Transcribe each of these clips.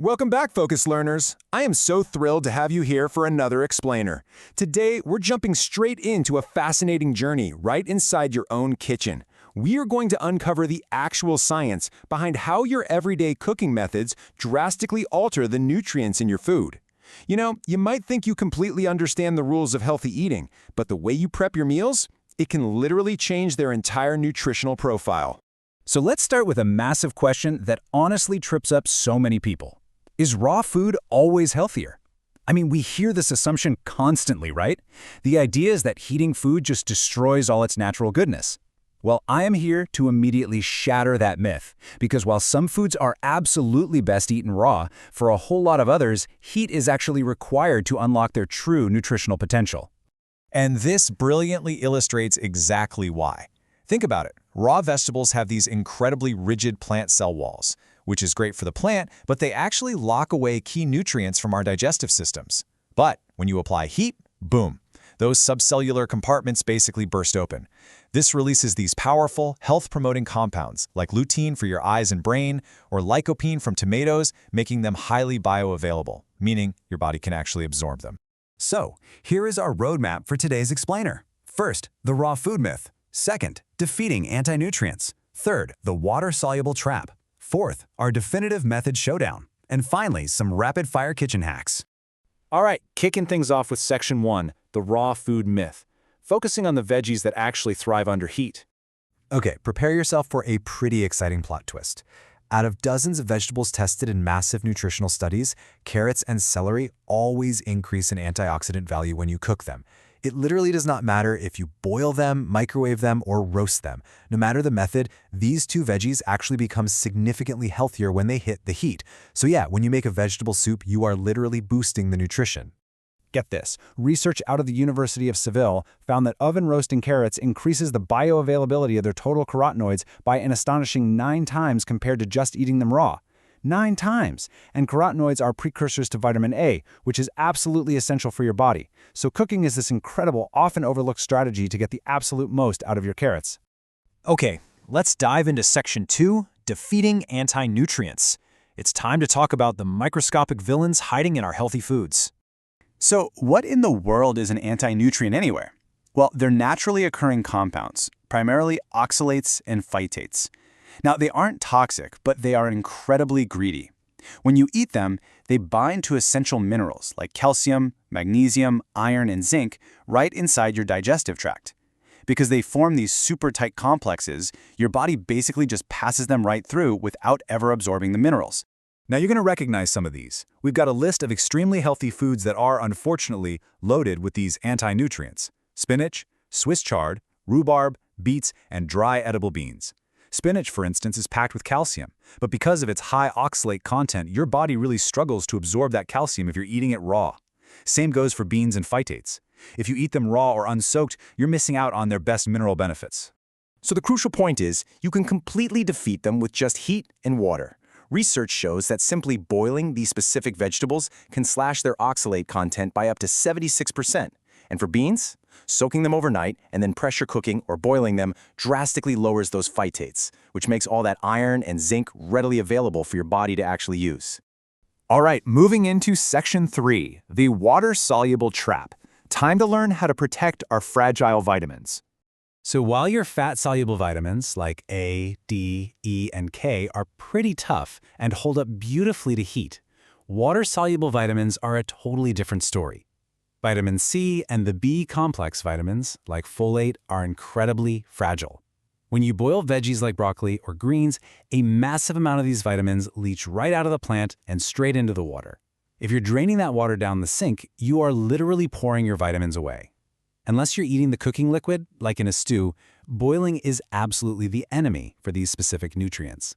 Welcome back, Focus Learners. I am so thrilled to have you here for another explainer. Today, we're jumping straight into a fascinating journey right inside your own kitchen. We are going to uncover the actual science behind how your everyday cooking methods drastically alter the nutrients in your food. You know, you might think you completely understand the rules of healthy eating, but the way you prep your meals, it can literally change their entire nutritional profile. So let's start with a massive question that honestly trips up so many people. Is raw food always healthier? I mean, we hear this assumption constantly, right? The idea is that heating food just destroys all its natural goodness. Well, I am here to immediately shatter that myth, because while some foods are absolutely best eaten raw, for a whole lot of others, heat is actually required to unlock their true nutritional potential. And this brilliantly illustrates exactly why. Think about it. Raw vegetables have these incredibly rigid plant cell walls, which is great for the plant, but they actually lock away key nutrients from our digestive systems. But when you apply heat, boom, those subcellular compartments basically burst open. This releases these powerful, health-promoting compounds like lutein for your eyes and brain, or lycopene from tomatoes, making them highly bioavailable, meaning your body can actually absorb them. So, here is our roadmap for today's explainer. First, the raw food myth. Second, defeating anti-nutrients. Third, the water-soluble trap. Fourth, our definitive method showdown. And finally, some rapid-fire kitchen hacks. All right, kicking things off with Section 1, the raw food myth, focusing on the veggies that actually thrive under heat. Okay, prepare yourself for a pretty exciting plot twist. Out of dozens of vegetables tested in massive nutritional studies, carrots and celery always increase in antioxidant value when you cook them. It literally does not matter if you boil them, microwave them, or roast them. No matter the method, these two veggies actually become significantly healthier when they hit the heat. So yeah, when you make a vegetable soup, you are literally boosting the nutrition. Get this, research out of the University of Seville found that oven roasting carrots increases the bioavailability of their total carotenoids by an astonishing 9 times compared to just eating them raw. 9 times! And carotenoids are precursors to vitamin A, which is absolutely essential for your body. So cooking is this incredible, often overlooked strategy to get the absolute most out of your carrots. Okay, let's dive into Section 2, defeating anti-nutrients. It's time to talk about the microscopic villains hiding in our healthy foods. So, what in the world is an anti-nutrient anyway? Well, they're naturally occurring compounds, primarily oxalates and phytates. Now, they aren't toxic, but they are incredibly greedy. When you eat them, they bind to essential minerals like calcium, magnesium, iron, and zinc right inside your digestive tract. Because they form these super tight complexes, your body basically just passes them right through without ever absorbing the minerals. Now you're going to recognize some of these. We've got a list of extremely healthy foods that are, unfortunately, loaded with these anti-nutrients: spinach, Swiss chard, rhubarb, beets, and dry edible beans. Spinach, for instance, is packed with calcium, but because of its high oxalate content, your body really struggles to absorb that calcium if you're eating it raw. Same goes for beans and phytates. If you eat them raw or unsoaked, you're missing out on their best mineral benefits. So the crucial point is, you can completely defeat them with just heat and water. Research shows that simply boiling these specific vegetables can slash their oxalate content by up to 76%. And for beans, soaking them overnight and then pressure cooking or boiling them drastically lowers those phytates, which makes all that iron and zinc readily available for your body to actually use. All right, moving into Section 3, the water-soluble trap. Time to learn how to protect our fragile vitamins. So while your fat-soluble vitamins like A, D, E, and K are pretty tough and hold up beautifully to heat, water-soluble vitamins are a totally different story. Vitamin C and the B-complex vitamins, like folate, are incredibly fragile. When you boil veggies like broccoli or greens, a massive amount of these vitamins leach right out of the plant and straight into the water. If you're draining that water down the sink, you are literally pouring your vitamins away. Unless you're eating the cooking liquid, like in a stew, boiling is absolutely the enemy for these specific nutrients.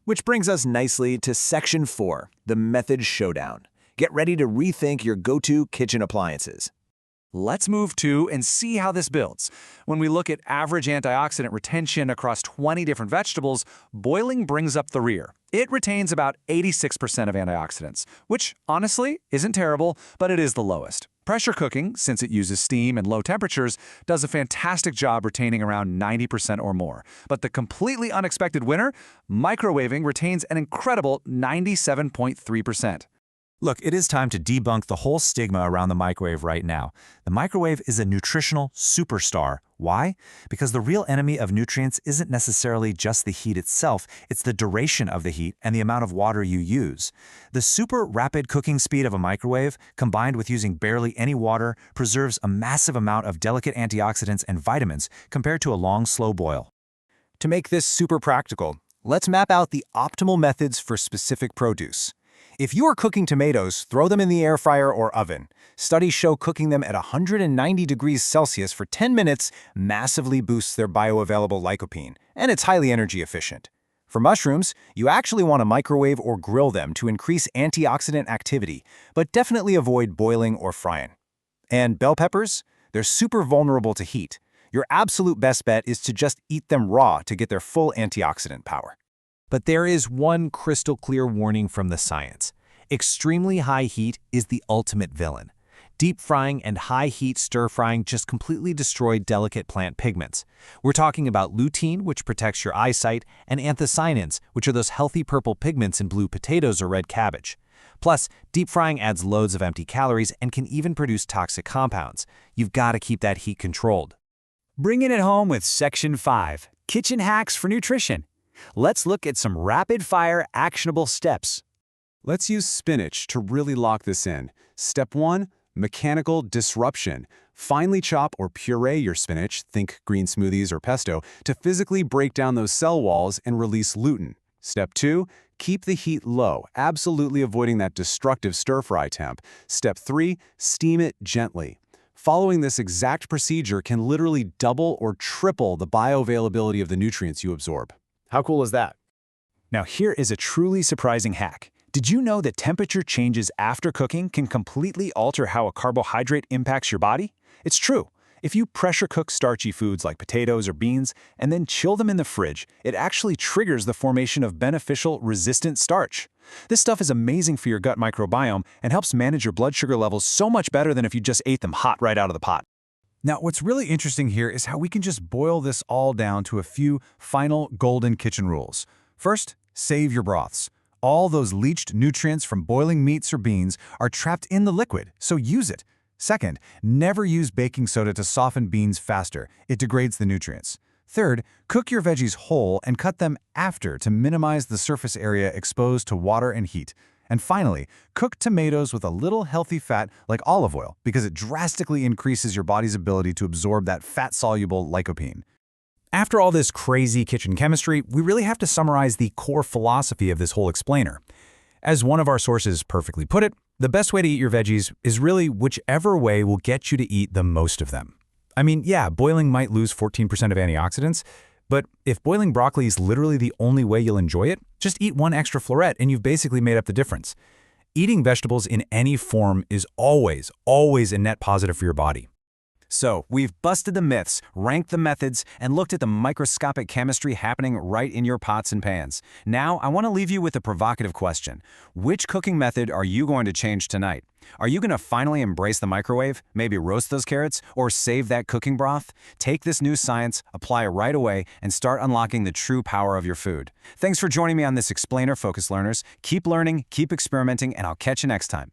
Which brings us nicely to Section 4, the method showdown. Get ready to rethink your go-to kitchen appliances. Let's move to and see how this builds. When we look at average antioxidant retention across 20 different vegetables, boiling brings up the rear. It retains about 86% of antioxidants, which honestly isn't terrible, but it is the lowest. Pressure cooking, since it uses steam and low temperatures, does a fantastic job retaining around 90% or more. But the completely unexpected winner, microwaving retains an incredible 97.3%. Look, it is time to debunk the whole stigma around the microwave right now. The microwave is a nutritional superstar. Why? Because the real enemy of nutrients isn't necessarily just the heat itself, it's the duration of the heat and the amount of water you use. The super rapid cooking speed of a microwave, combined with using barely any water, preserves a massive amount of delicate antioxidants and vitamins compared to a long, slow boil. To make this super practical, let's map out the optimal methods for specific produce. If you are cooking tomatoes, throw them in the air fryer or oven. Studies show cooking them at 190 degrees Celsius for 10 minutes massively boosts their bioavailable lycopene, and it's highly energy efficient. For mushrooms, you actually want to microwave or grill them to increase antioxidant activity, but definitely avoid boiling or frying. And bell peppers? They're super vulnerable to heat. Your absolute best bet is to just eat them raw to get their full antioxidant power. But there is one crystal clear warning from the science. Extremely high heat is the ultimate villain. Deep frying and high heat stir frying just completely destroy delicate plant pigments. We're talking about lutein, which protects your eyesight, and anthocyanins, which are those healthy purple pigments in blue potatoes or red cabbage. Plus, deep frying adds loads of empty calories and can even produce toxic compounds. You've got to keep that heat controlled. Bringing it home with Section 5, Kitchen Hacks for Nutrition. Let's look at some rapid-fire, actionable steps. Let's use spinach to really lock this in. Step 1, mechanical disruption. Finely chop or puree your spinach, think green smoothies or pesto, to physically break down those cell walls and release lutein. Step 2, keep the heat low, absolutely avoiding that destructive stir-fry temp. Step 3, steam it gently. Following this exact procedure can literally double or triple the bioavailability of the nutrients you absorb. How cool is that? Now here is a truly surprising hack. Did you know that temperature changes after cooking can completely alter how a carbohydrate impacts your body? It's true. If you pressure cook starchy foods like potatoes or beans and then chill them in the fridge, it actually triggers the formation of beneficial resistant starch. This stuff is amazing for your gut microbiome and helps manage your blood sugar levels so much better than if you just ate them hot right out of the pot. Now, what's really interesting here is how we can just boil this all down to a few final golden kitchen rules. First, save your broths. All those leached nutrients from boiling meats or beans are trapped in the liquid, so use it. Second, never use baking soda to soften beans faster. It degrades the nutrients. Third, cook your veggies whole and cut them after to minimize the surface area exposed to water and heat. And finally, cook tomatoes with a little healthy fat like olive oil because it drastically increases your body's ability to absorb that fat-soluble lycopene. After all this crazy kitchen chemistry, we really have to summarize the core philosophy of this whole explainer. As one of our sources perfectly put it, the best way to eat your veggies is really whichever way will get you to eat the most of them. I mean, yeah, boiling might lose 14% of antioxidants, but if boiling broccoli is literally the only way you'll enjoy it, just eat one extra floret and you've basically made up the difference. Eating vegetables in any form is always a net positive for your body. So, we've busted the myths, ranked the methods, and looked at the microscopic chemistry happening right in your pots and pans. Now, I want to leave you with a provocative question. Which cooking method are you going to change tonight? Are you going to finally embrace the microwave, maybe roast those carrots, or save that cooking broth? Take this new science, apply it right away, and start unlocking the true power of your food. Thanks for joining me on this Explainer Focus Learners. Keep learning, keep experimenting, and I'll catch you next time.